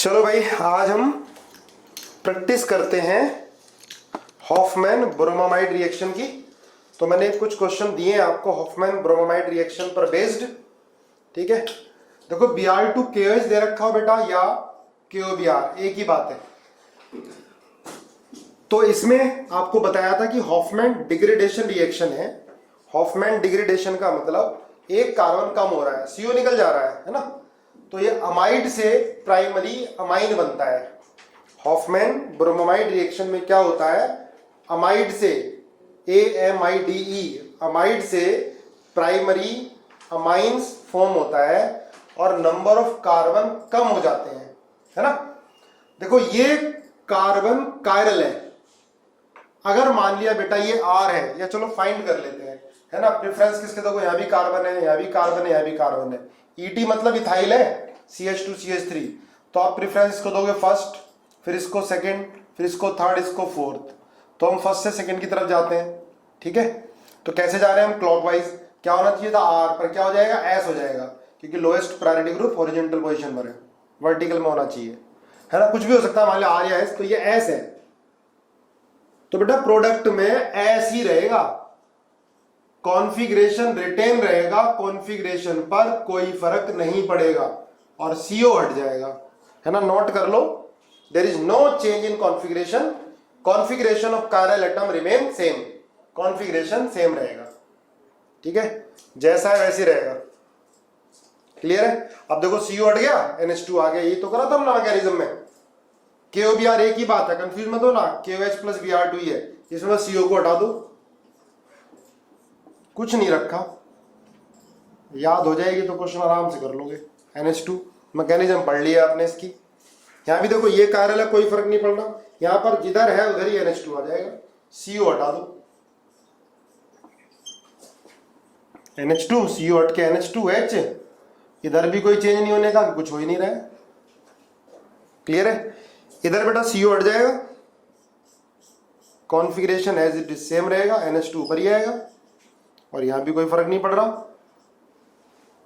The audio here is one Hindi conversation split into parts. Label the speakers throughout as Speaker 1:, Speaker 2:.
Speaker 1: चलो भाई, आज हम प्रैक्टिस करते हैं हॉफमैन ब्रोमामाइड रिएक्शन की। तो मैंने कुछ क्वेश्चन दिए हैं आपको हॉफमैन ब्रोमामाइड रिएक्शन पर बेस्ड। ठीक है, देखो Br2 KOH दे रखा हो बेटा या KOBr, एक ही बात है। तो इसमें आपको बताया था कि हॉफमैन डिग्रेडेशन रिएक्शन है। हॉफमैन डिग्रेडेशन का मतलब एक कार्बन कम हो रहा है, CO निकल जा रहा है ना। तो ये अमाइड से प्राइमरी अमाइन बनता है। हॉफमैन ब्रोमामाइड रिएक्शन में क्या होता है, अमाइड से AMIDE, अमाइड से प्राइमरी अमाइंस फॉर्म होता है और नंबर ऑफ कार्बन कम हो जाते हैं, है ना। देखो ये कार्बन कायरल है। अगर मान लिया बेटा ये R है, या चलो फाइंड कर लेते हैं, है ना। प्रेफरेंस किसके, देखो यहाँ भी कार्बन है, यहाँ भी कार्बन है, यहाँ भी कार्बन है। ET मतलब इथाइल है, CH2CH3। तो आप प्रेफरेंस इसको दोगे फर्स्ट, फिर इसको सेकंड, फिर इसको थर्ड, इसको फोर्थ। तो हम फर्स्ट से सेकंड की तरफ जाते हैं। ठीक है, तो कैसे जा रहे हैं हम, क्लॉकवाइज। क्या होना चाहिए था, R पर क्या हो जाएगा, S हो जाएगा, क्योंकि lowest priority group horizontal position पर है, वर्टिकल में होना चाहिए, है ना। कुछ भी हो सकता है, मान लिया R या S, तो ये S है। तो बेटा प्रोडक्ट में S ही रहेगा, कॉन्फ़िगरेशन रिटेन रहेगा, कॉन्फ़िगरेशन पर कोई फर्क नहीं पड़ेगा और CO हट जाएगा, है ना। नोट कर लो, there is no change in configuration, configuration of chiral atom remain same, configuration same रहेगा। ठीक है, जैसा है वैसे रहेगा। क्लियर है। अब देखो CO हट गया, NH2 आ गया, ये तो करा था हमने मैकेनिज्म में। KOBr एक ही बात है, कंफ्यूज मत हो ना, KOH प्लस Br2 ही है। इसमें CO को हटा दो, कुछ नहीं रखा, याद हो जाएगी तो क्वेश्चन आराम से कर लोगे। NH2 मैकेनिज्म पढ़ लिया आपने इसकी। यहां भी देखो ये कायरल है, कोई फर्क नहीं पड़ रहा, यहां पर जिधर है उधर ही NH2 आ जाएगा। CO हटा दो, NH2 CO हट के NH2H, इधर भी कोई चेंज नहीं होने का, कुछ हो ही नहीं रहा है। क्लियर है। इधर बेटा CO हट जाएगा, configuration as it is same रहेगा, NH2 ऊपर ही आएगा और यहां भी कोई फर्क नहीं पड़ रहा।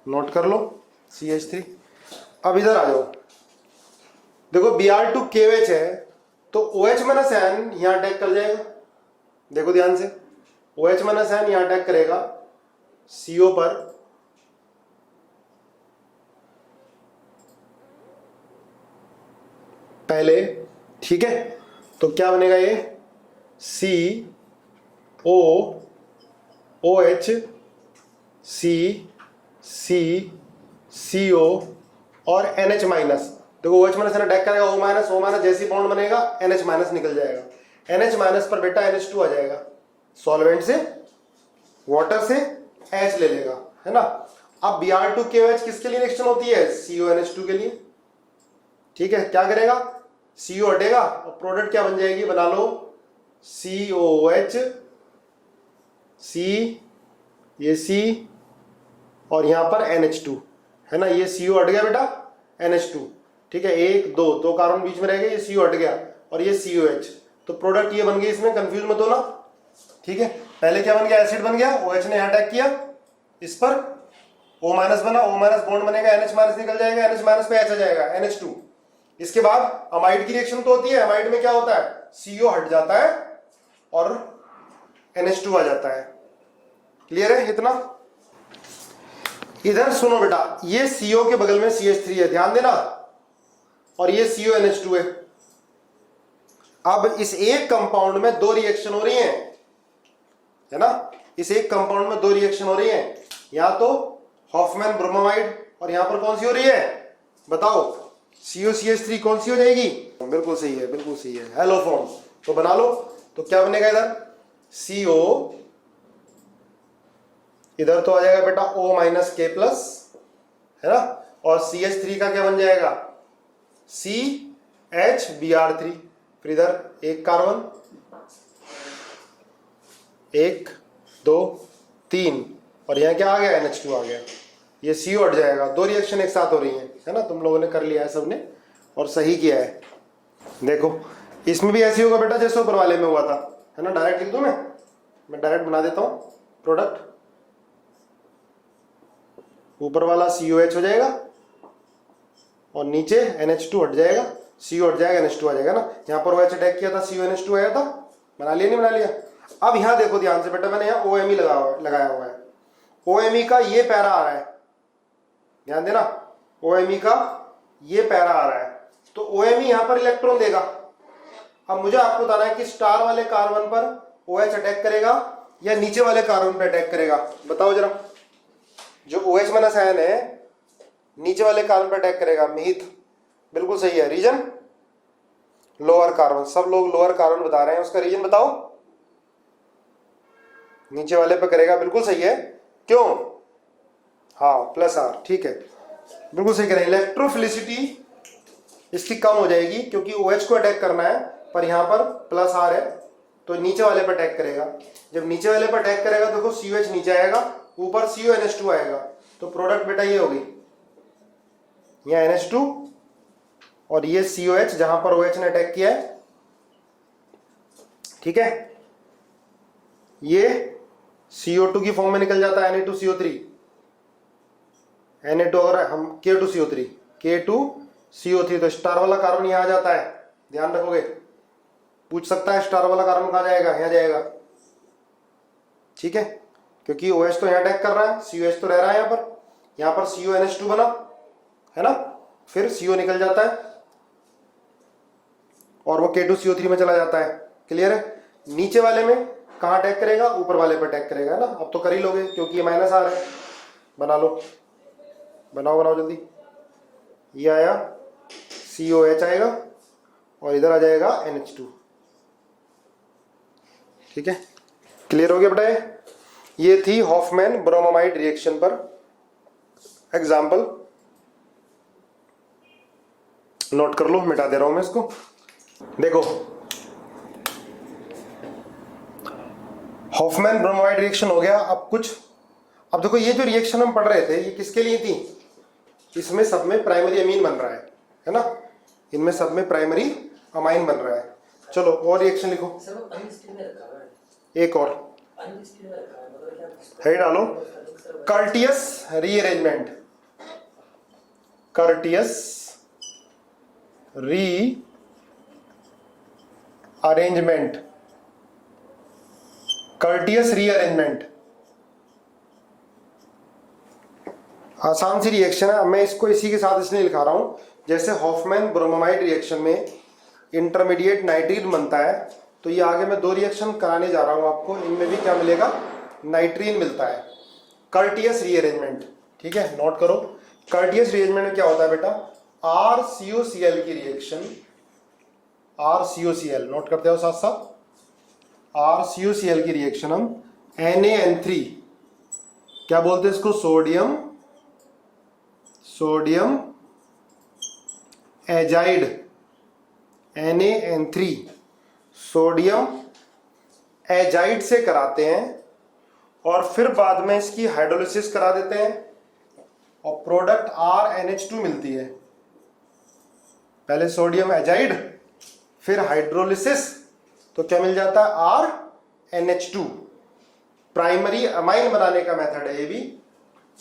Speaker 1: नोट कर लो CH3। अब इधर आ जाओ, देखो Br2 KOH है, तो OH माइनस N यहां अटैक कर जाएगा। देखो ध्यान से, OH माइनस N यहां अटैक करेगा CO पर, पहले। ठीक है, तो क्या बनेगा ये COOH CO और NH माइनस। देखो OH माइनस अटैक करेगा, O माइनस जैसी बॉन्ड बनेगा NH माइनस निकल जाएगा। NH माइनस पर बेटा NH2 आ जाएगा, सॉल्वेंट से वाटर से H ले लेगा, है ना। अब Br2 KOH किसके लिए रिएक्शन होती है, CONH2 के लिए। ठीक है, क्या करेगा, CO हटेगा और प्रोडक्ट क्या बन जाएगी, बना लो COOH C, ये C और यहां पर NH2, है ना। ये CO हट गया बेटा, NH2। ठीक है, एक दो कार्बन बीच में रह गए, ये CO हट गया और ये COH, तो प्रोडक्ट ये बन गई। इसमें कंफ्यूज मत हो ना। ठीक है, पहले क्या बन गया, एसिड बन गया, OH ने यहां अटैक किया, इस पर O माइनस बना, O माइनस बॉन्ड बनेगा, NH माइनस निकल जाएगा, NH माइनस पे H आ जाएगा, NH2। इसके बाद अमाइड की रिएक्शन तो होती है, अमाइड में क्या होता है, CO हट जाता है और NH2 आ जाता है। क्लियर है इतना। इधर सुनो बेटा, ये CO के बगल में CH3 है, ध्यान देना, और ये CONH2 है। अब इस एक कंपाउंड में दो रिएक्शन हो रही हैं, है ना। इस एक कंपाउंड में दो रिएक्शन हो रही हैं, यहां तो हॉफमैन ब्रोमामाइड और यहां पर कौन सी हो रही है, बताओ, COCH3 कौन सी हो जाएगी, बिल्कुल सही है, बिल्कुल सही है, हेलो फॉर्म। तो बना लो, तो क्या बनेगा इधर, CO, इधर तो आ जाएगा बेटा O माइनस K प्लस, है ना, और CH3 का क्या बन जाएगा, CHBr3। फिर इधर एक कार्बन, 1 2 3, और यहां क्या आ गया, NH2 आ गया, ये CO हट जाएगा। दो रिएक्शन एक साथ हो रही है ना। तुम लोगों ने कर लिया है सबने और सही किया है। देखो इसमें भी ऐसे होगा बेटा जैसे ऊपर वाले में हुआ था, है ना। डायरेक्ट लिख दूं मैं डायरेक्ट बना देता हूं प्रोडक्ट। ऊपर वाला COH हो जाएगा और नीचे NH2 हट जाएगा, CO हट जाएगा, NH2 आ जाएगा ना। यहाँ पर OH अटैक किया था, CONH2 आया था, बना लिया नहीं बना लिया। अब यहाँ देखो ध्यान से बेटा, मैंने यहाँ OMe लगाया हुआ है। OMe का ये पैरा आ रहा है, ध्यान देना, OMe का ये पैरा आ रहा है, तो OMe यहाँ पर इलेक्ट्रॉन देगा। अब मुझे आपको बताना है कि स्टार वाले कार्बन पर OH अटैक करेगा या नीचे वाले कार्बन पर अटैक करेगा, बताओ जरा। जो OH माइनस आयन है नीचे वाले कार्बन पर अटैक करेगा, मिहित बिल्कुल सही है। रीजन लोअर कार्बन, सब लोग लोअर कार्बन बता रहे हैं, उसका रीजन बताओ। नीचे वाले पर करेगा, बिल्कुल सही है। क्यों? हाँ प्लस R, ठीक है, बिल्कुल सही करें। इलेक्ट्रोफिलिसिटी इसकी कम हो जाएगी क्योंकि OH को अटैक करना है, पर यहाँ पर प्लस R है तो नीचे वाले पर अटैक करेगा। जब नीचे वाले पर अटैक करेगा देखो COH नीचे आएगा, ऊपर CONH2 आएगा, तो प्रोडक्ट बेटा ये होगी, यहाँ NH2 और ये COH जहां पर OH ने अटैक किया है, ठीक है। ये CO2 की फॉर्म में निकल जाता है, Na2CO3, Na2 और हम K2CO3, तो स्टार वाला कार्बन यहां आ जाता है, ध्यान रखोगे। पूछ सकता है स्टार वाला कार्बन कहां जाएगा, यहां जाएगा, ठीक है, क्योंकि OH तो यहां अटैक कर रहा है, COH तो रह रहा है यहाँ पर CONH2 बना है ना, फिर CO निकल जाता है और वो K2CO3 में चला जाता है। क्लियर है? नीचे वाले में कहाँ अटैक करेगा, ऊपर वाले पर अटैक करेगा ना। अब तो कर ही लोगे क्योंकि ये माइनस R है, बना लो, बनाओ जल्दी। ये आया COH आएगा और इधर आ जाएगा NH2, ठीक है। क्लियर हो गया बेटा? ये थी हॉफमैन ब्रोमोमाइड रिएक्शन पर एग्जाम्पल, नोट कर लो, मिटा दे रहा हूं मैं इसको। देखो हॉफमैन ब्रोमोमाइड रिएक्शन हो गया। अब देखो ये जो रिएक्शन हम पढ़ रहे थे ये किसके लिए थी? इसमें सब में प्राइमरी अमीन बन रहा है ना, इनमें सब में प्राइमरी अमाइन बन रहा है। चलो और रिएक्शन लिखो, एक और है डालो, Curtius rearrangement, Curtius rearrangement, Curtius rearrangement आसान सी रिएक्शन है। मैं इसको इसी के साथ इसलिए लिखा रहा हूं, जैसे हॉफमैन ब्रोमोमाइड रिएक्शन में इंटरमीडिएट नाइट्रीन बनता है, तो ये आगे मैं 2 रिएक्शन कराने जा रहा हूं आपको, इनमें भी क्या मिलेगा, नाइट्रीन मिलता है। कर्टियस रीअरेंजमेंट, ठीक है, नोट करो। कर्टियस रीअरेंजमेंट में क्या होता है बेटा, RCOCl की रिएक्शन, RCOCl नोट करते हो साथ साथ, RCOCl की रिएक्शन हम NaN3, क्या बोलते हैं इसको, sodium azide, NaN3 sodium azide से कराते हैं और फिर बाद में इसकी हाइड्रोलिसिस करा देते हैं और प्रोडक्ट RNH2 मिलती है। पहले सोडियम एजाइड फिर हाइड्रोलिसिस, तो क्या मिल जाता है, RNH2। प्राइमरी अमाइन बनाने का मेथड है ये भी,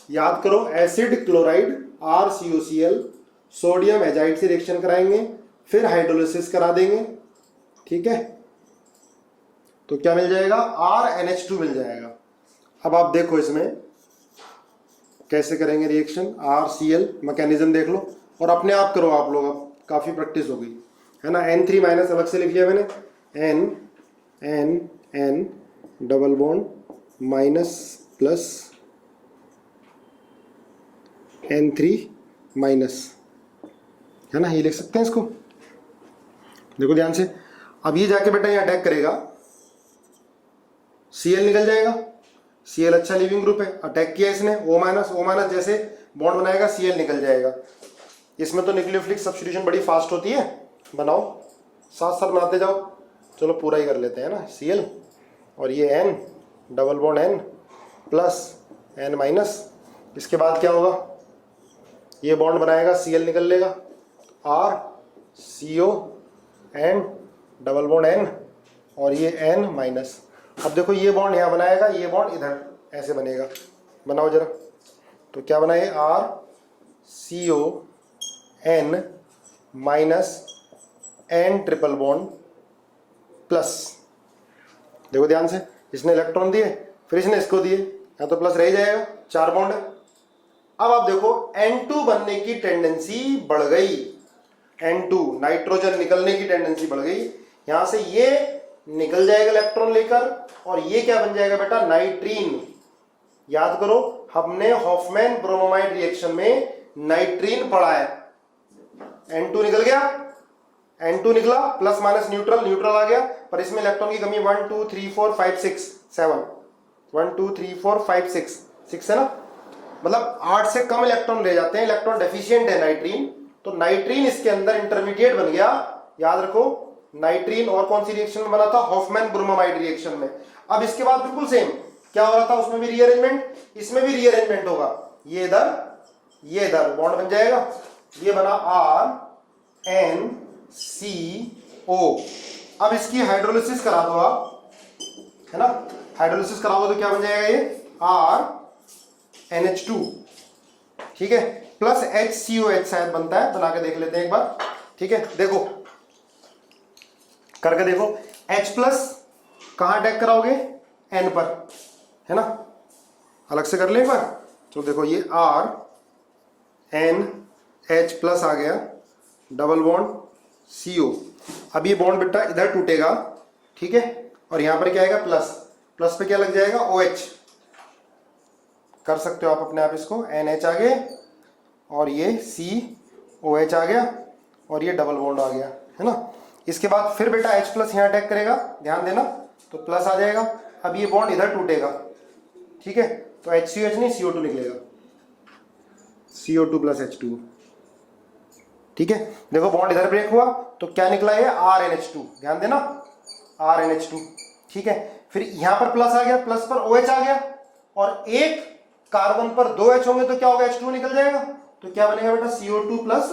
Speaker 1: याद करो। Acid chloride RCOCl sodium azide से रिएक्शन कराएंगे, फिर हाइड्रोलिसिस करा देंगे, ठीक है, तो क्या मिल जाएगा, RNH2 मिल जाएगा। अब आप देखो इसमें कैसे करेंगे रिएक्शन, RCl मैकेनिज्म देख लो और अपने आप करो आप लोग, अब काफी प्रैक्टिस हो गई है ना। N3 माइनस अलग से लिख लिया मैंने, N double bond minus plus N3 minus, है ना, ये लिख सकते हैं इसको। देखो ध्यान से, अब ये जाके बेटा ये अटैक करेगा, Cl निकल जाएगा, Cl अच्छा लिविंग ग्रुप है, अटैक किया इसने, O माइनस जैसे बॉन्ड बनाएगा Cl निकल जाएगा। इसमें तो न्यूक्लियोफिलिक सब्स्टिट्यूशन बड़ी फास्ट होती है, बनाओ साथ साथ बनाते जाओ। चलो पूरा ही कर लेते हैं ना, Cl और ये N double bond N plus N minus, इसके बाद क्या होगा, ये बॉन्ड बनाएगा Cl निकल लेगा, R CO N double bond N और ये N माइनस। अब देखो ये बॉन्ड यहाँ बनाएगा, ये बॉन्ड इधर ऐसे बनेगा, बनाओ जरा, तो क्या बना ये, R CO N minus N triple bond plus. देखो ध्यान से, इसने इलेक्ट्रॉन दिए, फिर इसने इसको दिए, यहाँ तो प्लस रह ही जाएगा, 4 बॉन्ड है। अब आप देखो N2 बनने की टेंडेंसी बढ़ गई, N2 नाइट्रोजन निकलने की टेंडेंसी बढ़ गई। यहां से ये निकल जाएगा इलेक्ट्रॉन लेकर, और ये क्या बन जाएगा बेटा, नाइट्रीन। याद करो, हमने हॉफमैन ब्रोमोमाइड रिएक्शन में नाइट्रीन पढ़ा है। N2 निकल गया, N2 निकला, प्लस माइनस न्यूट्रल, न्यूट्रल आ गया, पर इसमें इलेक्ट्रॉन की कमी 1 2 3 4 5 6 7, 1 2 3 4 5 6 है ना, मतलब 8 से कम इलेक्ट्रॉन ले जाते हैं, इलेक्ट्रॉन डेफिशिएंट है नाइट्रीन। तो नाइट्रीन इसके अंदर इंटरमीडिएट बन गया। याद रखो, नाइट्रीन और कौन सी रिएक्शन में बना था, हॉफमैन ब्रोमोमाइड रिएक्शन में। अब इसके बाद बिल्कुल सेम क्या हो रहा था, उसमें भी रीअरेंजमेंट, इसमें भी रीअरेंजमेंट होगा। ये इधर बॉन्ड बन जाएगा, ये बना RNCO। अब इसकी हाइड्रोलिसिस करा दो आप, है ना, हाइड्रोलिसिस कराओगे तो क्या बन जाएगा, ये RNH2, ठीक है, प्लस HCOH शायद बनता है, बना के देख लेते हैं एक बार, ठीक है। देखो करके देखो, H प्लस कहां अटैक कराओगे, N पर, है ना, अलग से कर ले एक बार। तो देखो ये RNH प्लस आ गया, डबल बॉन्ड CO। अब ये बॉन्ड बेटा इधर टूटेगा, ठीक है, और यहां पर क्या आएगा, प्लस, प्लस पे क्या लग जाएगा, OH। कर सकते हो आप अपने आप इसको, NH आ गए और ये COH आ गया और ये डबल बॉन्ड आ गया, है ना। इसके बाद फिर बेटा H प्लस यहाँ अटैक करेगा, ध्यान देना, तो प्लस आ जाएगा। अब ये बॉन्ड इधर टूटेगा, ठीक है, तो HCOH नहीं CO2 निकलेगा, CO2 प्लस H2, ठीक है। देखो बॉन्ड इधर ब्रेक हुआ तो क्या निकला, है RNH2, ध्यान देना, RNH2, ठीक है। फिर यहां पर प्लस आ गया, प्लस पर OH आ गया, और एक कार्बन पर 2 H होंगे तो क्या होगा, H2 निकल जाएगा, तो क्या बनेगा बेटा, CO2 प्लस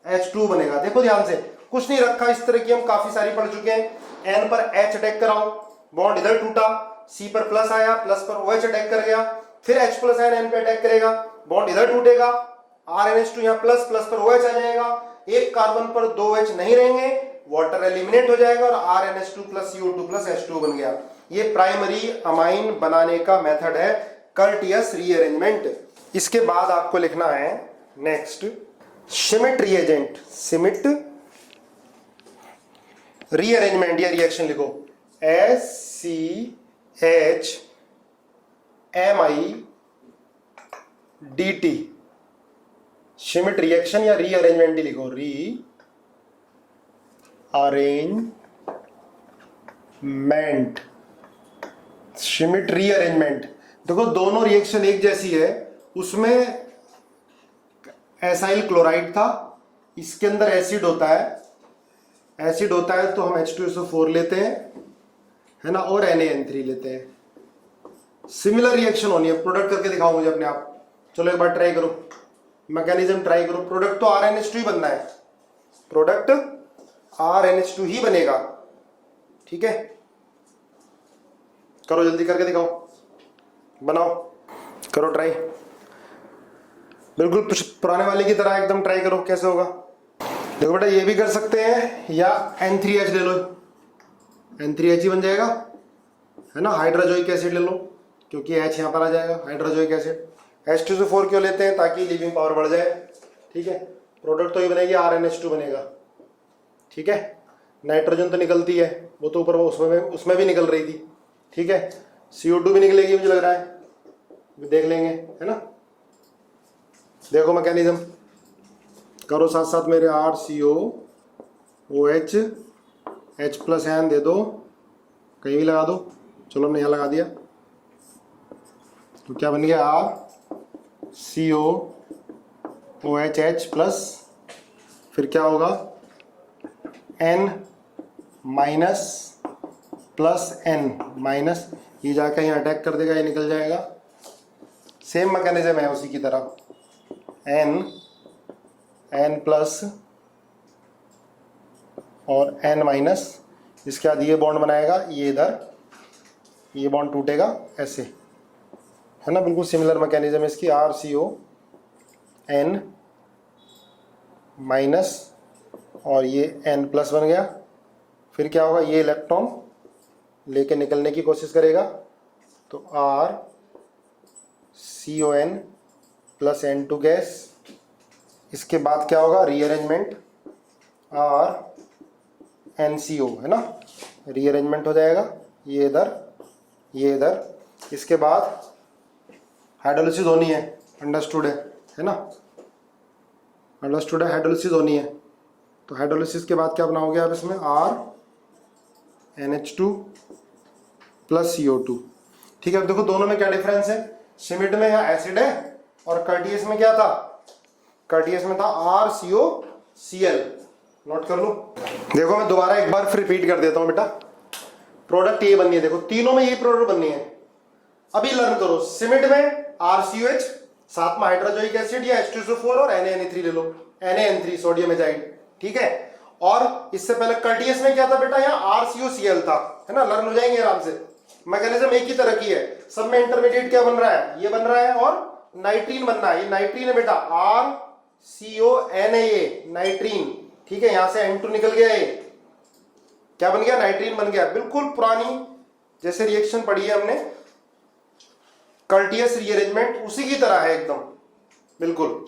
Speaker 1: H2 बनेगा। देखो ध्यान से, कुछ नहीं रखा, इस तरह की हम काफी सारी पढ़ चुके हैं। N पर H अटैक कराओ, बॉन्ड इधर टूटा, C पर प्लस आया, प्लस पर OH अटैक कर गया, फिर H प्लस आया N पे अटैक करेगा, बॉन्ड इधर टूटेगा, RNH2 यहाँ प्लस, प्लस पर OH आ जाएगा, एक कार्बन पर 2 H नहीं रहेंगे, वाटर एलिमिनेट हो जाएगा और RNH2 plus CO2 plus H2 बन गया। ये प्राइमरी अमाइन बनाने का मेथड है, कर्टियस रीअरेंजमेंट। इसके बाद आपको लिखना है next Schmidt reagent, Schmidt rearrangement, या रिएक्शन लिखो SCHMIDT, श्मिट रिएक्शन या रीअरेंजमेंट ही लिखो, रीअरेंजमेंट, श्मिट रीअरेंजमेंट। देखो दोनों रिएक्शन एक जैसी है, उसमें एसाइल क्लोराइड था, इसके अंदर एसिड होता है, एसिड होता है तो हम H2SO4 लेते हैं, है ना, और NaN3 लेते हैं। सिमिलर रिएक्शन होनी है, प्रोडक्ट करके दिखाओ मुझे अपने आप, चलो एक बार ट्राई करो, मैकेनिज्म ट्राई करो। प्रोडक्ट तो RNH2 ही बनना है, प्रोडक्ट RNH2 ही बनेगा, ठीक है, करो जल्दी करके दिखाओ, बनाओ, करो ट्राई, बिल्कुल पुराने वाले की तरह एकदम ट्राई करो, कैसे होगा। देखो बेटा ये भी कर सकते हैं, या N3H ले लो, N3H ही बन जाएगा, है ना, हाइड्रोजोइक एसिड ले लो, क्योंकि H यहाँ पर आ जाएगा, हाइड्रोजोइक एसिड। H2SO4 क्यों लेते हैं, ताकि लिविंग पावर बढ़ जाए, ठीक है। प्रोडक्ट तो ये बनेगी, RNH2 बनेगा, ठीक है। नाइट्रोजन तो निकलती है, वो तो ऊपर उसमें भी निकल रही थी, ठीक है। CO2 भी निकलेगी मुझे लग रहा है, देख लेंगे, है ना। देखो मैकेनिज्म, करो साथ साथ मेरे, RCOOH, H प्लस एन दे दो, कहीं भी लगा दो, चलो हमने यहाँ लगा दिया, तो क्या बन गया, RCOOH H प्लस, फिर क्या होगा, N minus plus N minus, ये जाकर यहाँ अटैक कर देगा, ये निकल जाएगा। सेम मैकेनिज्म है उसी की तरह, N प्लस और N माइनस, इसके बाद ये बॉन्ड बनाएगा, ये इधर, ये बॉन्ड टूटेगा ऐसे, है ना, बिल्कुल सिमिलर मैकेनिज्म है इसकी, RCON माइनस और ये N प्लस बन गया। फिर क्या होगा, ये इलेक्ट्रॉन लेके निकलने की कोशिश करेगा तो RCON प्लस N2 गैस। इसके बाद क्या होगा, रीअरेंजमेंट RNCO है ना, रीअरेंजमेंट हो जाएगा, ये इधर ये इधर। इसके बाद हाइड्रोलिसिस होनी है, अंडरस्टूड है ना, अंडरस्टूड है, हाइड्रोलिसिस होनी है। तो हाइड्रोलिसिस के बाद क्या बनाओगे आप इसमें, RNH2 प्लस CO2। ठीक है, अब देखो दोनों में क्या डिफरेंस है, सिमिड में यहाँ एसिड है और कर्टियस में क्या था, कर्टियस में था RCOCl। नोट कर लो। देखो मैं दोबारा एक बार रिपीट कर देता हूँ बेटा, प्रोडक्ट ये बननी है, देखो तीनों में यही प्रोडक्ट बननी है। अभी लर्न करो, सिमिड में RCOH, साथ में हाइड्रोजोइक एसिड या H2SO4 और NaNH3 ले लो, NaN3 सोडियम एजाइड, ठीक है। और इससे पहले कर्टियस में क्या था बेटा, यहाँ RCOCl था, है ना, लर्न हो जाएंगे आराम से। मैकेनिज्म एक ही तरह की है, सब में इंटरमीडिएट क्या बन रहा है, ये बन रहा है और नाइट्रीन बनना है, ये नाइट्रीन है बेटा, RCONA नाइट्रीन, ठीक है। यहां से N2 निकल गया, ये क्या बन गया, नाइट्रीन बन गया। बिल्कुल पुरानी जैसे रिएक्शन पढ़ी है हमने, कर्टियस रीअरेंजमेंट उसी की तरह है एकदम, बिल्कुल,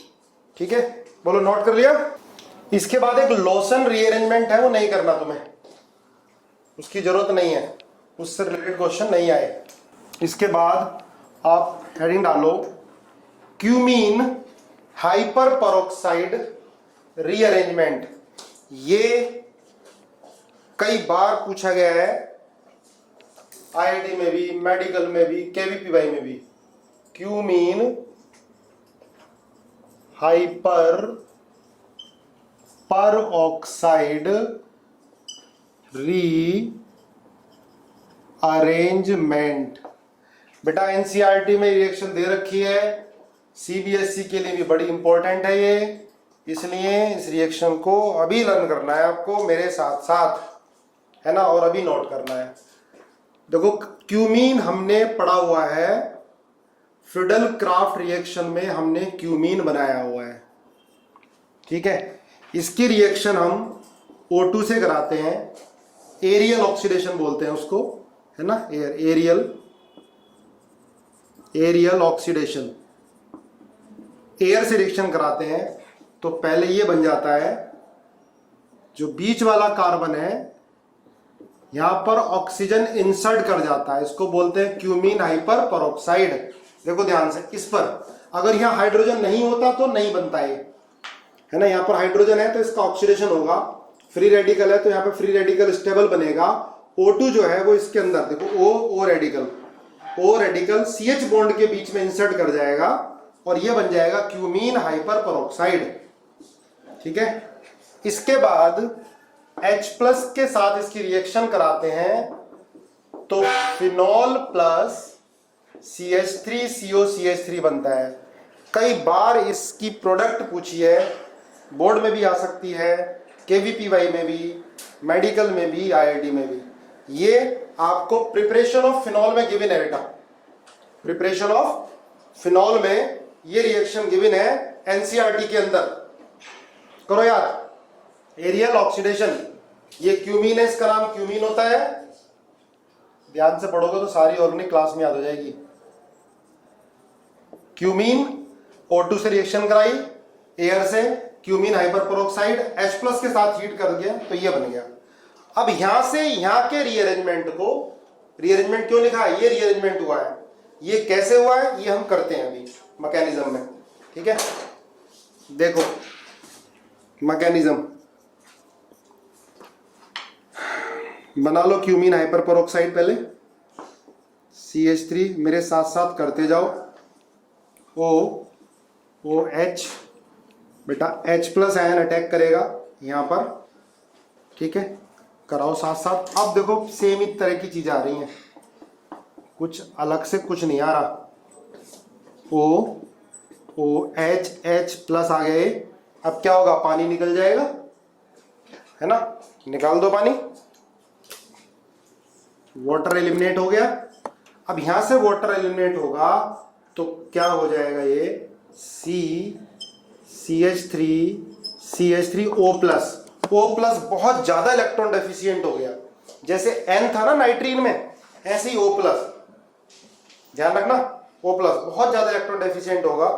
Speaker 1: ठीक है। बोलो, नोट कर लिया। इसके बाद एक लॉसन रीअरेंजमेंट है, वो नहीं करना तुम्हें, उसकी जरूरत नहीं है, उससे रिलेटेड क्वेश्चन नहीं आए। इसके बाद आप हेडिंग डालो क्यूमीन हाइपर परऑक्साइड रीअरेंजमेंट। ये कई बार पूछा गया है, IIT में भी, मेडिकल में भी, KVPY में भी। Cumene hyper peroxide rearrangement. बेटा NCERT में रिएक्शन दे रखी है, CBSE के लिए भी बड़ी इंपॉर्टेंट है ये, इसलिए इस रिएक्शन को अभी लर्न करना है आपको मेरे साथ साथ, है ना, और अभी नोट करना है। देखो क्यूमीन हमने पढ़ा हुआ है, फिडल क्राफ्ट रिएक्शन में हमने क्यूमीन बनाया हुआ है, ठीक है। इसकी रिएक्शन हम O2 से कराते हैं, एरियल ऑक्सीडेशन बोलते हैं उसको, है ना, एरियल ऑक्सीडेशन। एयर से रिएक्शन कराते हैं तो पहले ये बन जाता है, जो बीच वाला कार्बन है यहां पर ऑक्सीजन इंसर्ट कर जाता है, इसको बोलते हैं क्यूमीन हाइपर परऑक्साइड। देखो ध्यान से, इस पर अगर यहाँ हाइड्रोजन नहीं होता तो नहीं बनता है ना, यहाँ पर हाइड्रोजन है तो इसका ऑक्सीडेशन होगा, फ्री रेडिकल है तो यहाँ पे फ्री रेडिकल स्टेबल बनेगा। O2 जो है वो इसके अंदर देखो, O रेडिकल CH बॉन्ड के बीच में इंसर्ट कर जाएगा और ये बन जाएगा क्यूमीन हाइपर परऑक्साइड, ठीक है। इसके बाद H प्लस के साथ इसकी रिएक्शन कराते हैं तो फिनॉल प्लस CH3COCH3 बनता है। कई बार इसकी प्रोडक्ट पूछी है, बोर्ड में भी आ सकती है, KVPY में भी, मेडिकल में भी, IIT में भी। ये आपको प्रिपरेशन ऑफ फिनॉल में गिवन है बेटा, प्रिपरेशन ऑफ फिनॉल में ये रिएक्शन गिवन है NCERT के अंदर, करो याद। एरियल ऑक्सीडेशन, ये क्यूमीन है, इसका नाम क्यूमीन होता है, ध्यान से पढ़ोगे तो सारी ऑर्गेनिक क्लास में याद हो जाएगी। क्यूमीन O2 से रिएक्शन कराई, एयर से, cumene hyper peroxide H plus के साथ हीट कर दिया तो ये बन गया। अब यहां से यहां के रीअरेंजमेंट को, रीअरेंजमेंट क्यों लिखा है, ये रीअरेंजमेंट हुआ है, ये कैसे हुआ है ये हम करते हैं अभी मैकेनिज्म में, ठीक है। देखो मैकेनिज्म बना लो, क्यूमीन हाइपर परऑक्साइड, पहले CH3 मेरे साथ साथ करते जाओ, OH बेटा H प्लस आयन अटैक करेगा यहां पर, ठीक है, कराओ साथ साथ। अब देखो सेम ही तरह की चीजें आ रही हैं, कुछ अलग से कुछ नहीं आ रहा। OH प्लस आ गए, अब क्या होगा, पानी निकल जाएगा, है ना, निकाल दो पानी, वाटर एलिमिनेट हो गया। अब यहां से वाटर एलिमिनेट होगा तो क्या हो जाएगा, ये CH3 CH3O plus. O plus बहुत ज्यादा इलेक्ट्रॉन डेफिशिएंट हो गया, जैसे N था ना नाइट्रीन में, ऐसे ही O प्लस, ध्यान रखना, O प्लस बहुत ज्यादा इलेक्ट्रॉन डेफिशिएंट होगा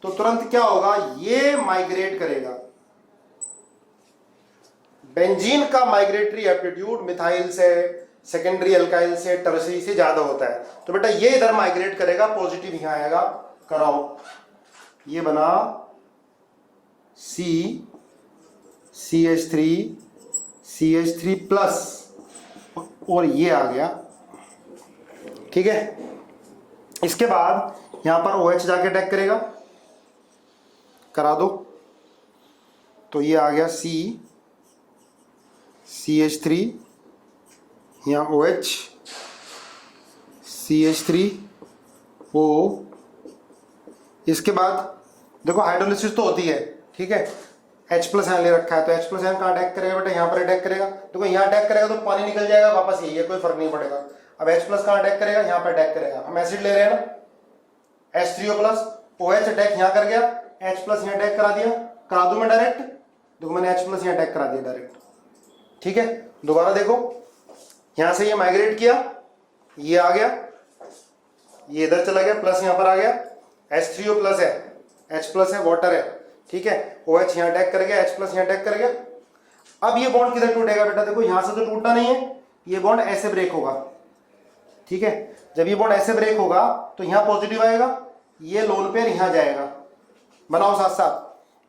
Speaker 1: तो तुरंत क्या होगा, ये माइग्रेट करेगा। बेंजीन का माइग्रेटरी एप्टीट्यूड मिथाइल से, सेकेंडरी अल्काइल से, टर्शरी से ज्यादा होता है, तो बेटा ये इधर माइग्रेट करेगा, पॉजिटिव यहां आएगा। कराओ, ये बना CH3 प्लस और ये आ गया, ठीक है। इसके बाद यहां पर OH जाके अटैक करेगा, करा दो, तो ये आ गया CH3, यहाँ OH, CH3O। इसके बाद देखो हाइड्रोलिसिस तो होती है, ठीक है, H प्लस आयन ले रखा है, तो H प्लस आयन कहाँ अटैक करेगा बेटा, यहाँ पर अटैक करेगा। देखो यहाँ अटैक करेगा तो पानी निकल जाएगा वापस, यही है, कोई फर्क नहीं पड़ेगा। अब H प्लस कहाँ अटैक करेगा, यहाँ पर अटैक करेगा। हम एसिड ले रहे हैं ना, H3O प्लस, OH अटैक यहाँ कर गया, H प्लस यहाँ अटैक करा दिया, करा दूं मैं डायरेक्ट, देखो मैंने H प्लस यहाँ अटैक करा दिया डायरेक्ट, ठीक है। दोबारा देखो, यहां से ये माइग्रेट किया, ये आ गया, ये इधर चला गया, प्लस यहां पर आ गया, H3O प्लस है, H प्लस है, वाटर है, ठीक है। OH यहां अटैक कर गया, H प्लस यहां अटैक कर गया। अब ये बॉन्ड किधर टूटेगा बेटा, देखो यहां से तो टूटना नहीं है, ये बॉन्ड ऐसे ब्रेक होगा, ठीक है। जब ये बॉन्ड ऐसे ब्रेक होगा तो यहां पॉजिटिव आएगा, ये लोन पेयर यहां जाएगा। बनाओ साथ साथ,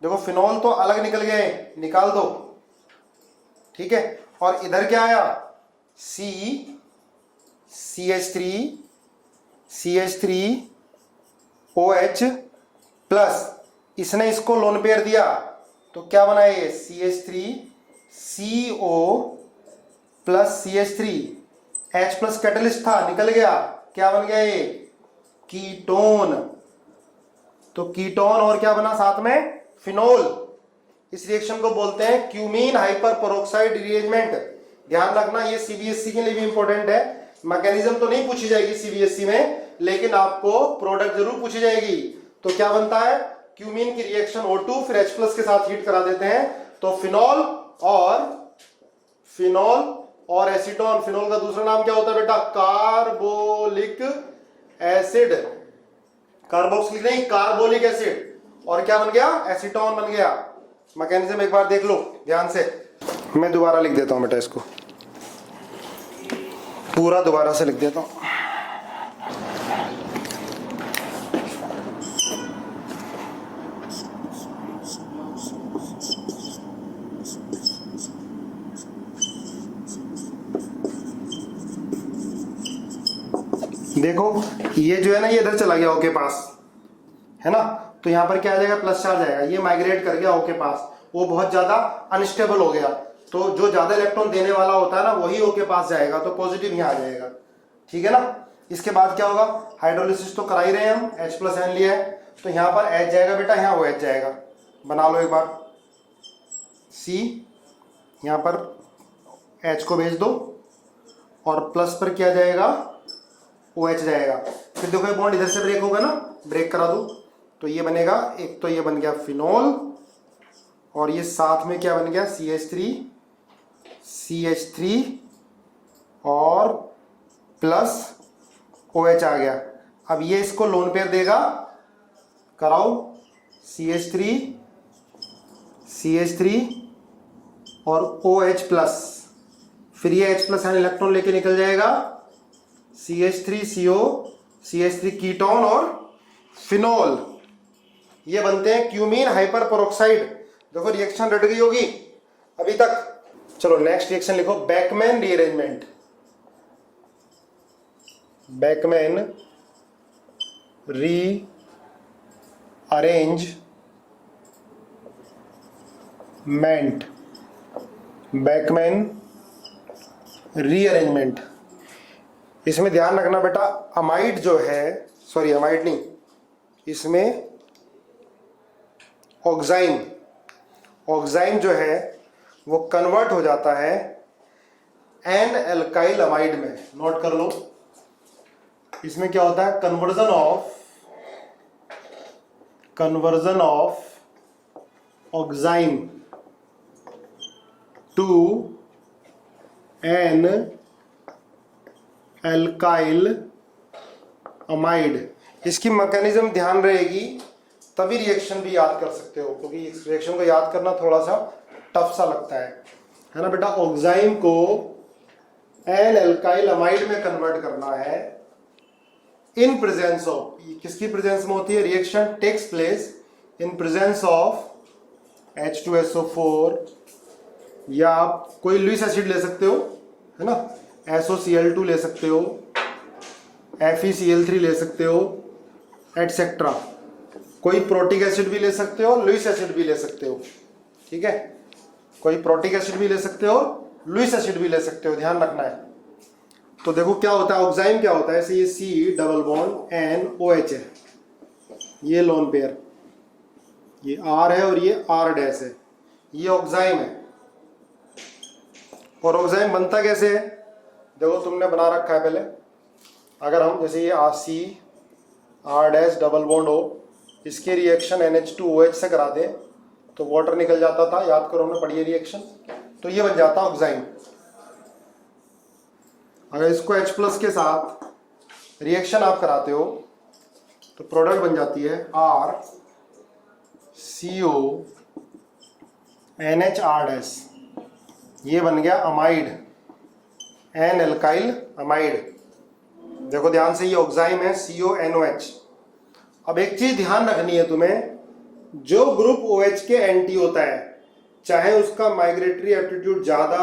Speaker 1: देखो फिनॉल तो अलग निकल गए, निकाल दो, ठीक है। और इधर क्या आया, CH3OH प्लस, इसने इसको लोन पेयर दिया तो क्या बना ये, CH3CO plus CH3, H plus catalyst था, निकल गया, क्या बन गया ये, कीटोन। तो कीटोन और क्या बना साथ में, फिनोल। इस रिएक्शन को बोलते हैं क्यूमीन हाइपर पेरोक्साइड रिएरेंजमेंट। ध्यान रखना, ये सीबीएसई के लिए भी इंपॉर्टेंट है। मैकेनिज्म तो नहीं पूछी जाएगी सीबीएसई में, लेकिन आपको प्रोडक्ट जरूर पूछी जाएगी। तो क्या बनता है, क्यूमीन की रिएक्शन O2 फिर H प्लस के साथ हीट करा देते हैं, तो फिनॉल और एसीटोन। फिनॉल का दूसरा नाम क्या होता है बेटा, कार्बोलिक एसिड, कार्बोक्सिलिक नहीं, कार्बोलिक एसिड। और क्या बन गया, एसीटोन बन गया। मैकेनिज्म एक बार देख लो ध्यान से, मैं दोबारा लिख देता हूं बेटा, इसको पूरा दोबारा से लिख देता हूं। देखो ये जो है ना, ये इधर चला गया O के पास, है ना, तो यहां पर क्या आ जाएगा, प्लस चार्ज आएगा, ये माइग्रेट कर गया O के पास, वो बहुत ज्यादा अनस्टेबल हो गया, तो जो ज्यादा इलेक्ट्रॉन देने वाला होता है ना वही O के पास जाएगा, तो पॉजिटिव यहां आ जाएगा, ठीक है ना। इसके बाद क्या होगा, हाइड्रोलिसिस तो करा ही रहे हैं हम, H प्लस आयन लिया है, तो यहां पर H जाएगा बेटा, यहाँ OH जाएगा। बना लो एक बार, C यहां पर H को भेज दो और प्लस पर क्या जाएगा, OH जाएगा। फिर देखो ये बॉन्ड इधर से ब्रेक होगा ना, ब्रेक करा दो, तो ये बनेगा, एक तो ये बन गया फिनोल और ये साथ में क्या बन गया, CH3 और प्लस OH आ गया। अब ये इसको लोन पेयर देगा, कराओ, CH3 और OH प्लस, फिर ये H प्लस इलेक्ट्रॉन लेके निकल जाएगा, CH3CO, CH3 कीटोन और फिनोल, ये बनते हैं क्यूमीन हाइपर पेरोक्साइड। देखो रिएक्शन रट गई होगी अभी तक। चलो नेक्स्ट रिएक्शन लिखो, बैकमैन रीअरेंजमेंट। Beckmann rearrangement. इसमें ध्यान रखना बेटा, अमाइड जो है, सॉरी अमाइड नहीं, इसमें ऑक्साइन जो है वो कन्वर्ट हो जाता है एन एल्काइल अमाइड में। नोट कर लो, इसमें क्या होता है, conversion of oxime to N alkyl amide. इसकी मैकेनिज्म ध्यान रहेगी तभी रिएक्शन भी याद कर सकते हो, क्योंकि इस रिएक्शन को याद करना थोड़ा सा टफ सा लगता है ना बेटा। ऑक्साइम को एन एल्काइल अमाइड में कन्वर्ट करना है इन प्रेजेंस ऑफ, किसकी प्रेजेंस में होती है? Reaction takes place in presence of H2SO4, या आप कोई लुईस एसिड ले सकते हो, है ना, SOCl2 ले सकते हो, FeCl3 ले सकते हो, एटसेट्रा। कोई प्रोटिक एसिड भी ले सकते हो, लुईस एसिड भी ले सकते हो, ठीक है। कोई प्रोटिक एसिड भी ले सकते हो, लुईस एसिड भी ले सकते हो, ध्यान रखना है। तो देखो क्या होता है, ऑक्साइम क्या होता है, ऐसे ये C डबल बॉन्ड NOH है, ये लोन पेयर, ये R है और ये R डैश है, ये ऑक्साइम है। और ऑक्साइम बनता कैसे है, देखो तुमने बना रखा है पहले। अगर हम जैसे ये C R dash double bond हो, इसके रिएक्शन NH2OH से करा दें तो वाटर निकल जाता था, याद करो हमने पढ़ी है रिएक्शन, तो ये बन जाता ऑक्साइम। अगर इसको H+ के साथ रिएक्शन आप कराते हो तो प्रोडक्ट बन जाती है RCO NH R डैश, ये बन गया अमाइड, एन एल्काइल अमाइड। देखो ध्यान से, ये ऑक्साइम है CONOH। अब एक चीज ध्यान रखनी है तुम्हें, जो ग्रुप OH के एंटी होता है, चाहे उसका माइग्रेटरी एप्टीट्यूड ज्यादा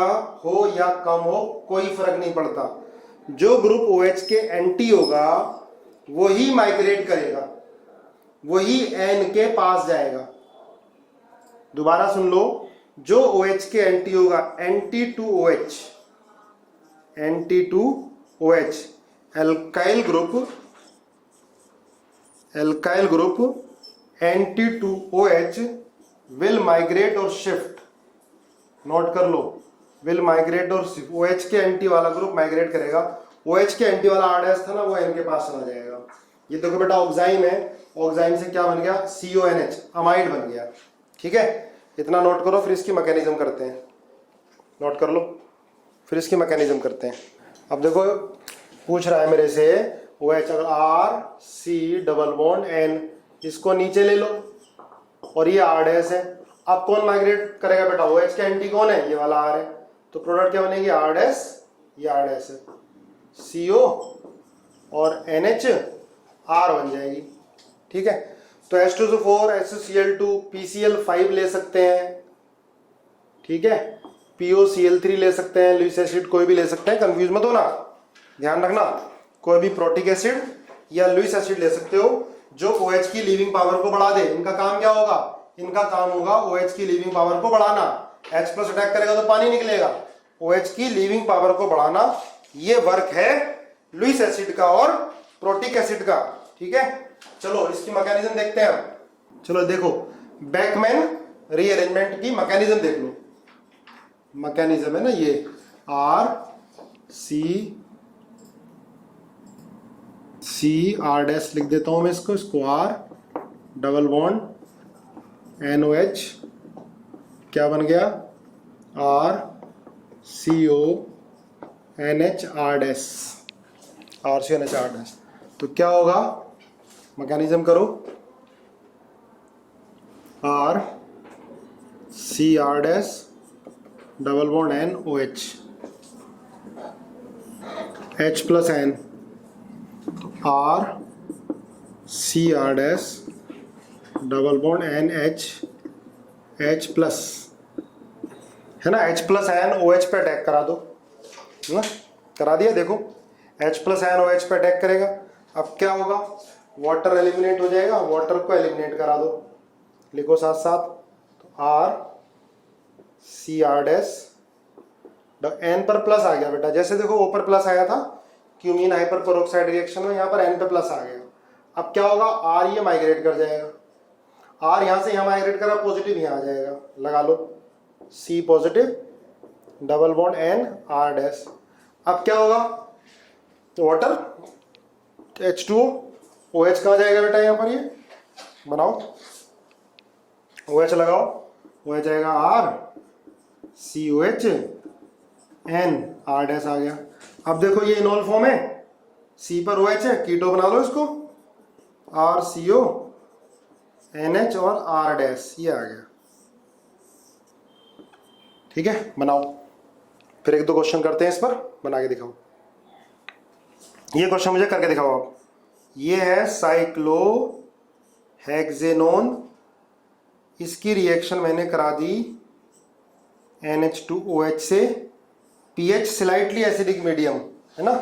Speaker 1: हो या कम हो, कोई फर्क नहीं पड़ता। जो ग्रुप OH के एंटी होगा वही माइग्रेट करेगा, वही N के पास जाएगा। दोबारा सुन लो, जो OH के एंटी होगा, anti to OH, alkyl group anti to OH will migrate और शिफ्ट, नोट कर लो, विल माइग्रेट और शिफ्ट। OH के एंटी वाला ग्रुप माइग्रेट करेगा, OH के एंटी वाला R डैश था ना, वो N के पास चला जाएगा। ये देखो बेटा ऑक्साइम है, ऑक्साइम से क्या बन गया, CONH अमाइड बन गया, ठीक है। इतना नोट करो, फिर इसकी मैकेनिज्म करते हैं, नोट कर लो, फिर इसकी मैकेनिज्म करते हैं। अब देखो पूछ रहा है मेरे से OH, अगर RC डबल बॉन्ड N, इसको नीचे ले लो और ये R डैश है। अब कौन माइग्रेट करेगा बेटा, OH का एंटी कौन है, ये वाला R है, तो प्रोडक्ट क्या बनेगी, R डैश, ये R डैश है, CO और NH R बन जाएगी, ठीक है। तो H2SO4 SOCl2 PCl5 ले सकते हैं, ठीक है, POCl3 ले सकते हैं, लुईस एसिड कोई भी ले सकते हैं, कंफ्यूज मत होना, ध्यान रखना। कोई भी प्रोटिक एसिड या लुईस एसिड ले सकते हो जो OH की लीविंग पावर को बढ़ा दे। इनका काम क्या होगा, इनका काम होगा OH की लीविंग पावर को बढ़ाना। H+ अटैक करेगा तो पानी निकलेगा, OH की लीविंग पावर को बढ़ाना, ये वर्क है लुईस एसिड का और प्रोटिक एसिड का, ठीक है। चलो इसकी मैकेनिज्म देखते हैं हम। चलो देखो, बैकमैन रीअरेंजमेंट की मैकेनिज्म देख लो। मैकेनिज्म है ना ये, R डैश लिख देता हूं मैं इसको R डबल बॉन्ड NOH, क्या बन गया, RCO NH R dash, RCO NH R dash. तो क्या होगा, मैकेनिज्म करो, RC R dash double bond NOH, H+ N, RC R dash double bond NH, H+, है ना, H+ N OH पे अटैक करा दो, है ना, करा दिया। देखो H+ N OH पे अटैक करेगा, अब क्या होगा, वाटर एलिमिनेट हो जाएगा, वाटर को एलिमिनेट करा दो, लिखो साथ साथ, तो RC R डैश, N पर प्लस आ गया बेटा, जैसे देखो O पर प्लस आया था क्यूमीन हाइपर पेरोक्साइड रिएक्शन में, यहाँ पर N पे प्लस आ गया। अब क्या होगा, R ये माइग्रेट कर जाएगा, R यहाँ से यहाँ माइग्रेट करा, पॉजिटिव यहाँ आ जाएगा, लगा लो C positive double bond N R dash. अब क्या होगा, वाटर H2O, OH कहाँ जाएगा बेटा, यहाँ पर ये बनाओ, OH लगाओ, OH जाएगा R, COH N R dash आ गया। अब देखो ये इनोल फॉर्म है, C पर OH है, कीटो बना लो इसको, RCO NH और R डैश, ये आ गया। ठीक है, बनाओ। फिर एक दो क्वेश्चन करते हैं इस पर, बना के दिखाओ। ये क्वेश्चन मुझे करके दिखाओ आप। ये है साइक्लोहेक्सेनोन, इसकी रिएक्शन मैंने करा दी NH2OH से, pH स्लाइटली एसिडिक मीडियम है ना,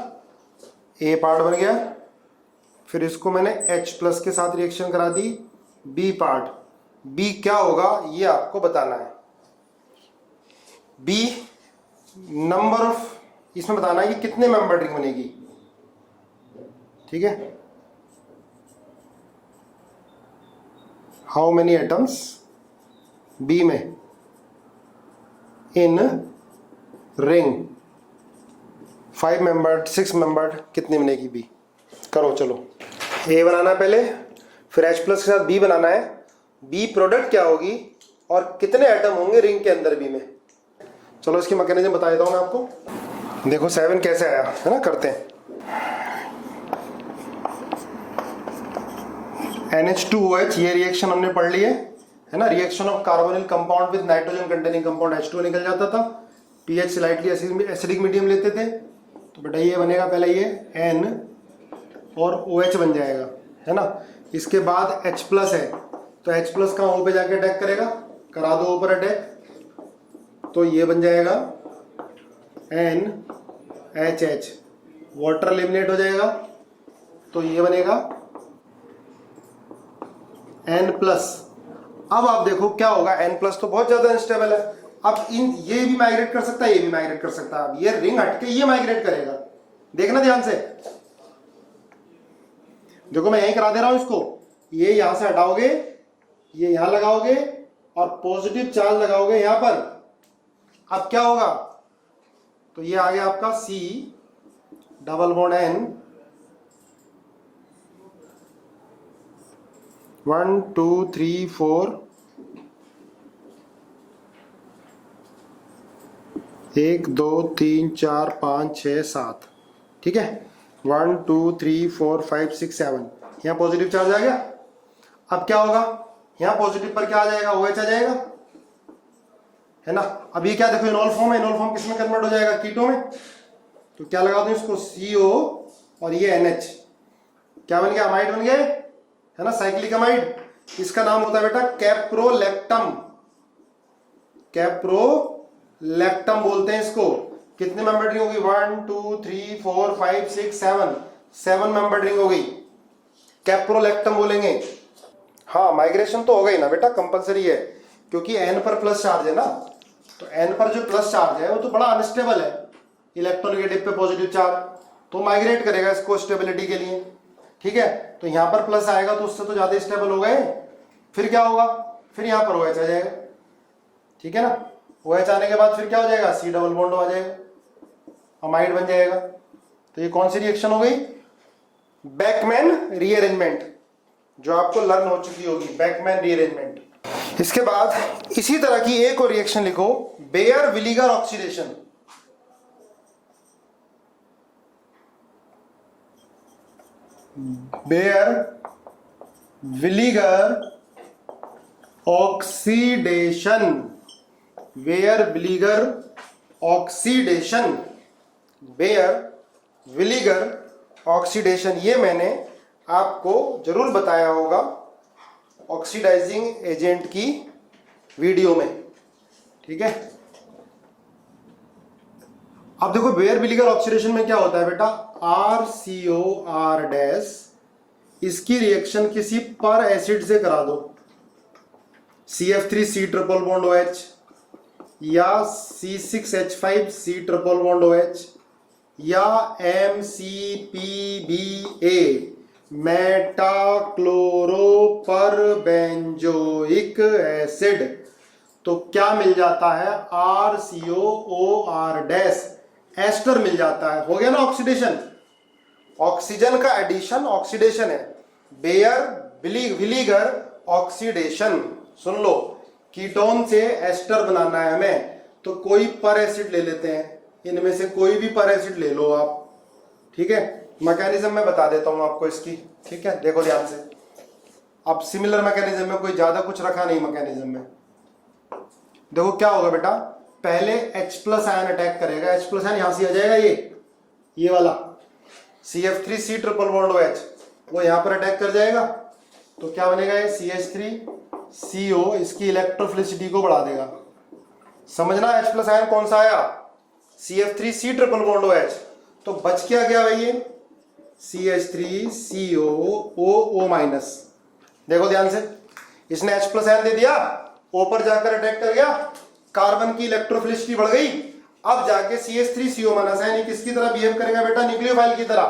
Speaker 1: A पार्ट बन गया। फिर इसको मैंने H प्लस के साथ रिएक्शन करा दी, B पार्ट। B क्या होगा ये आपको बताना है। B नंबर ऑफ, इसमें बताना है कि कितने मेंबर रिंग बनेगी। ठीक है, हाउ मेनी एटम्स B में इन रिंग, 5 मेंबर्ड 6 मेंबर्ड, कितनी बनेगी B। करो चलो, A बनाना है पहले, फिर H प्लस के साथ B बनाना है। B प्रोडक्ट क्या होगी और कितने एटम होंगे रिंग के अंदर B में। चलो इसकी मैकेनिज्म बता देता हूँ मैं आपको। देखो 7 कैसे आया है ना, करते हैं। NH2OH, ये रिएक्शन हमने पढ़ ली है ना, reaction of carbonyl compound with nitrogen containing compound H2O निकल जाता था, pH स्लाइटली एसिडिक मीडियम लेते थे। तो बेटा ये बनेगा पहले, ये N और OH बन जाएगा है ना। इसके बाद H प्लस है, तो H प्लस का O पे जाके अटैक करेगा, करा दो ऊपर अटैक, तो ये बन जाएगा NHH, वाटर एलिमिनेट हो जाएगा, तो ये बनेगा N प्लस। अब आप देखो क्या होगा, N प्लस तो बहुत ज्यादा अनस्टेबल है। अब इन ये भी माइग्रेट कर सकता है, ये भी माइग्रेट कर सकता है। अब ये रिंग हटके ये माइग्रेट करेगा, देखना ध्यान से। देखो मैं यहीं करा दे रहा हूं इसको, ये यहां से हटाओगे, ये यहां लगाओगे और पॉजिटिव चार्ज लगाओगे यहां पर। अब क्या होगा, तो ये आ गया आपका C डबल बॉन्ड N, 1 2 3 4, 1 2 3 4 5 6 7, ठीक है। 1 2 3 4 5 6 7, यहाँ पॉजिटिव चार्ज आ गया। अब क्या होगा, यहाँ पॉजिटिव पर क्या आ जाएगा, OH आ जाएगा है ना। अब ये क्या देखो इनोल फॉर्म है, इनोल फॉर्म किसमें कन्वर्ट हो जाएगा, कीटो में। तो क्या लगा दूं इसको, CO और ये NH, क्या बन गया, अमाइड बन गए है ना, साइक्लिक अमाइड। इसका नाम होता है बेटा कैप्रोलैक्टम, कैप्रोलैक्टम बोलते हैं इसको। कितने मेंबर रिंग होगी, 1 2 3 4 5 6 7, 7 मेंबर रिंग हो गई, कैप्रोलैक्टम बोलेंगे। हाँ माइग्रेशन तो हो गई ना बेटा, कंपलसरी है, क्योंकि N पर प्लस चार्ज है ना। तो N पर जो प्लस चार्ज है वो तो बड़ा अनस्टेबल है, इलेक्ट्रोनेगेटिव पे पॉजिटिव चार्ज, तो माइग्रेट करेगा इसको स्टेबिलिटी के लिए। ठीक है, तो यहां पर प्लस आएगा तो उससे तो ज्यादा स्टेबल हो गए। फिर क्या होगा, फिर यहां पर OH आ जाएगा, ठीक है ना। OH आने के बाद फिर क्या हो जाएगा, C डबल बॉन्ड आ जाएगा, अमाइड बन जाएगा। तो ये कौन सी रिएक्शन हो गई, बैकमैन रीअरेंजमेंट, जो आपको लर्न हो चुकी होगी, बैकमैन रीअरेंजमेंट। इसके बाद इसी तरह की एक और रिएक्शन लिखो, Baeyer Villiger oxidation. Baeyer Villiger oxidation, Baeyer Villiger oxidation, Baeyer Villiger oxidation, ये मैंने आपको जरूर बताया होगा ऑक्सीडाइजिंग एजेंट की वीडियो में, ठीक है। अब देखो बेयर विलीगर ऑक्सीडेशन में क्या होता है बेटा, RCOR डैश, इसकी रिएक्शन किसी पर एसिड से करा दो, CF3C ट्रिपल बॉन्ड OH या C6H5C ट्रिपल बॉन्ड OH या MCPBA मेटाक्लोरोपरबेंजोइक एसिड, तो क्या मिल जाता है, RCOOR डैश, एस्टर मिल जाता है। हो गया ना ऑक्सीडेशन, ऑक्सीजन का एडिशन ऑक्सीडेशन है, बेयर विलीगर ऑक्सीडेशन। सुन लो, कीटोन से एस्टर बनाना है हमें, तो कोई पर एसिड ले लेते हैं, इनमें से कोई भी पर एसिड ले लो आप, ठीक है। मैकेनिज्म मैं बता देता हूं आपको इसकी, ठीक है, देखो ध्यान से। अब सिमिलर मैकेनिज्म में कोई ज्यादा कुछ रखा नहीं मैकेनिज्म में। देखो क्या होगा बेटा, पहले H प्लस आयन अटैक करेगा, H प्लस आयन यहां से आ जाएगा, ये वाला CF3C ट्रिपल बॉन्ड OH, वो यहां पर अटैक कर जाएगा, तो क्या बनेगा ये CH3CO, इसकी इलेक्ट्रोफिलिसिटी को बढ़ा देगा। समझना, H प्लस आयन कौन सा आया, CF3C ट्रिपल बॉन्ड OH, तो बच क्या गया भाई ये CH3COO माइनस। देखो ध्यान से, इसने H प्लस आयन दे दिया, O पर जाकर अटैक कर गया, कार्बन की इलेक्ट्रोफिलिसिटी बढ़ गई, अब जाके CH3CO माइनस आयन ये किसकी तरह बिहेव करेगा बेटा, न्यूक्लियोफाइल की तरह।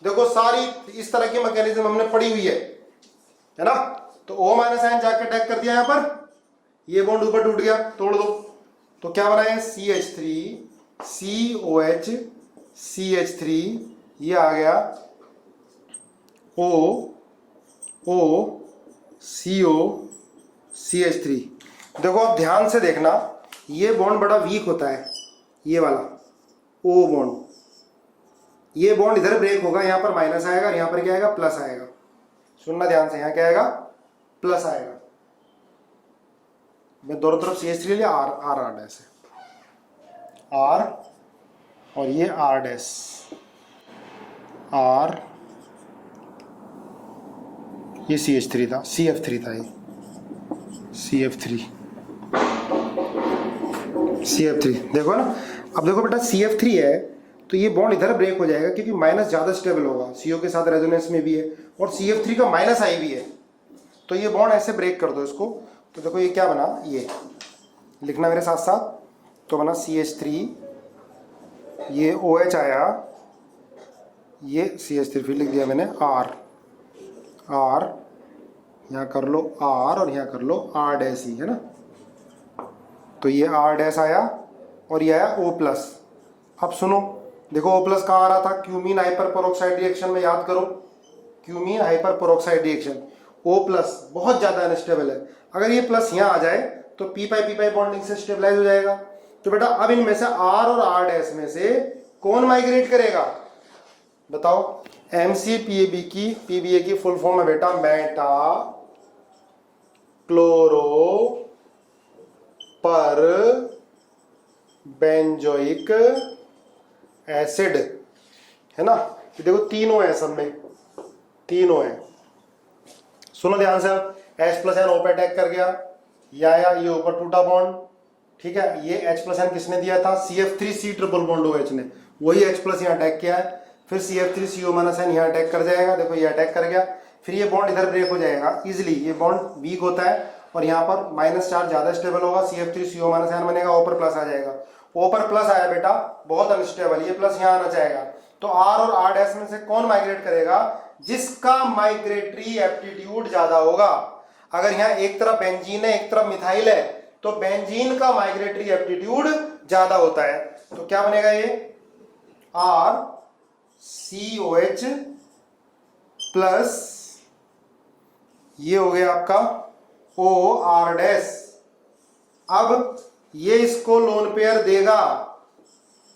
Speaker 1: देखो सारी इस तरह की मैकेनिज्म हमने पढ़ी हुई है ना। तो O माइनस आयन जाके अटैक कर दिया यहां पर, ये बॉन्ड ऊपर टूट गया, तोड़ दो, तो क्या बना है CH3COH CH3, ये आ गया OCO CH3। देखो अब ध्यान से देखना, ये बॉन्ड बड़ा वीक होता है, ये वाला O बॉन्ड, ये बॉन्ड इधर ब्रेक होगा, यहां पर माइनस आएगा, यहां पर क्या आएगा, प्लस आएगा। सुनना ध्यान से, यहां क्या आएगा, प्लस आएगा। मैं दोनों तरफ CH3 ले लिया, R डैश है, R और ये R डैश, R, ये CH3 था, CF3 था, ये CF3 देखो ना। अब देखो बेटा CF3 है, तो ये बॉन्ड इधर ब्रेक हो जाएगा क्योंकि माइनस ज़्यादा स्टेबल होगा, CO के साथ रेजोनेंस में भी है, और CF3 का माइनस आई भी है, तो ये बॉन्ड ऐसे ब्रेक कर दो इसको। तो देखो ये क्या बना, ये लिखना मेरे साथ साथ, तो बना CH3, ये OH आया, ये CH3 फिर लिख दिया मैंने, R यहाँ कर लो R, और यहाँ कर लो R डैश ही, है ना। तो ये R डैश आया, और ये आया O प्लस। अब सुनो, देखो O प्लस कहाँ आ रहा था, क्यूमीन हाइपर पेरोक्साइड रिएक्शन में, याद करो, cumene hyper peroxide reaction, O plus बहुत ज़्यादा अनस्टेबल है, अगर ये प्लस यहाँ आ जाए तो पी पाई बॉन्डिंग से स्टेबलाइज हो जाएगा। तो बेटा अब इनमें से R और R डैश में से कौन माइग्रेट करेगा, बताओ। PBA की फुल फॉर्म है बेटा मेटा क्लोरो पर बेंजोइक एसिड, है ना। ये देखो तीनों है, सब में तीनों है। सुनो ध्यान से, H प्लस एन O पे अटैक कर गया, या ये ऊपर टूटा बॉन्ड, ठीक है। ये H प्लस एन किसने दिया था, CF3C ट्रिपल बॉन्ड OH ने, वही H प्लस यहाँ अटैक किया है, फिर CF3CO माइनस एन यहाँ अटैक कर जाएगा, देखो ये अटैक कर गया, फिर ये बॉन्ड इधर ब्रेक हो जाएगा इजिली, ये बॉन्ड वीक होता है, और यहाँ पर माइनस चार्ज ज्यादा स्टेबल होगा, CF3CO माइनस एन बनेगा, O पर प्लस आ जाएगा, O पर प्लस आया बेटा, बहुत अनस्टेबल, ये प्लस यहाँ आना चाहेगा, तो R और R डैश में से कौन माइग्रेट करेगा, जिसका माइग्रेटरी एप्टीट्यूड ज्यादा होगा। अगर यहाँ एक तरफ बेंजीन है, एक तरफ मिथाइल है, तो बेंजीन का माइग्रेटरी एप्टीट्यूड ज्यादा होता है, तो क्या बनेगा ये RCOH प्लस, ये हो गया आपका OR डैश। अब ये इसको लोन पेयर देगा,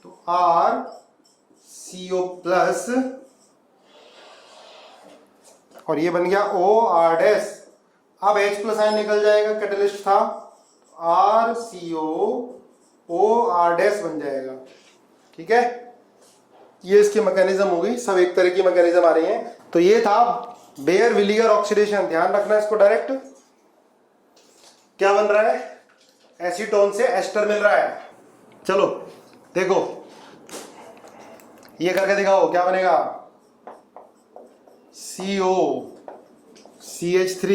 Speaker 1: तो RCO प्लस, और ये बन गया OR डैश। अब H प्लस आयन निकल जाएगा, कैटलिस्ट था, RCO OR डैश बन जाएगा, ठीक है। ये इसकी मैकेनिज्म हो गई, सब एक तरह की मैकेनिज्म आ रही है। तो ये था बेयर विलिगर ऑक्सीडेशन, ध्यान रखना इसको। डायरेक्ट क्या बन रहा है, एसीटोन से एस्टर मिल रहा है। चलो देखो, ये करके दिखाओ क्या बनेगा, CO CH3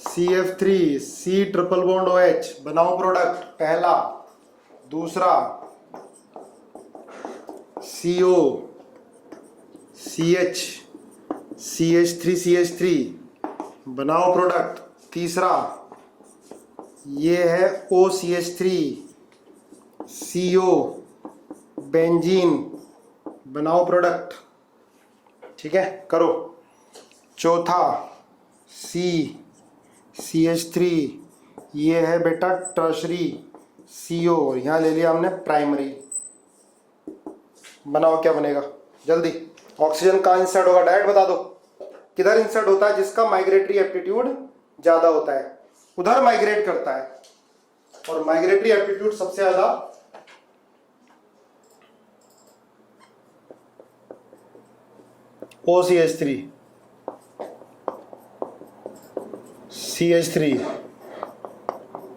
Speaker 1: CF3 C triple bond OH, बनाओ प्रोडक्ट, पहला, दूसरा CO CH CH3 CH3, बनाओ प्रोडक्ट, तीसरा ये है OCH3 CO बेंजीन, बनाओ प्रोडक्ट, ठीक है, करो। चौथा CH3, ये है बेटा टर्शरी CO, और यहाँ ले लिया हमने प्राइमरी। बनाओ क्या बनेगा जल्दी। ऑक्सीजन कहाँ इंसर्ट होगा डायरेक्ट बता दो। किधर इंसर्ट होता है? जिसका माइग्रेटरी एप्टीट्यूड ज्यादा होता है उधर माइग्रेट करता है, और माइग्रेटरी एप्टीट्यूड सबसे ज्यादा OCH3 CH3।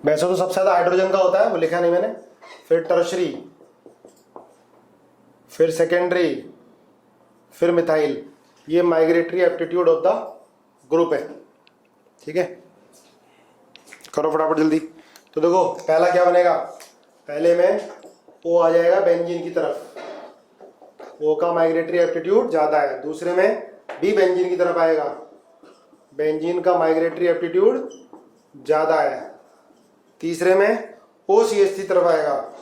Speaker 1: वैसे तो सबसे ज्यादा हाइड्रोजन का होता है, वो लिखा नहीं मैंने। फिर टर्शरी, फिर सेकेंडरी, फिर मिथाइल। ये migratory aptitude of the group है। ठीक है, करो फटाफट जल्दी। तो देखो पहला क्या बनेगा, पहले में O आ जाएगा बेंजीन की तरफ, O का माइग्रेटरी एप्टीट्यूड ज्यादा है। दूसरे में B बेंजीन की तरफ आएगा, बेंजीन का माइग्रेटरी एप्टीट्यूड ज्यादा है। तीसरे में OCH3 तरफ आएगा,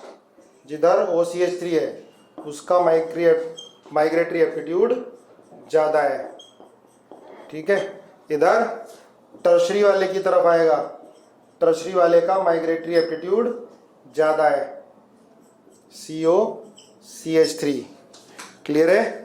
Speaker 1: जिधर OCH3 है उसका माइग्रेटरी एप्टीट्यूड ज़्यादा है। ठीक है, इधर टर्शरी वाले की तरफ आएगा, टर्शरी वाले का माइग्रेटरी एप्टीट्यूड ज़्यादा है, COCH3। क्लियर है?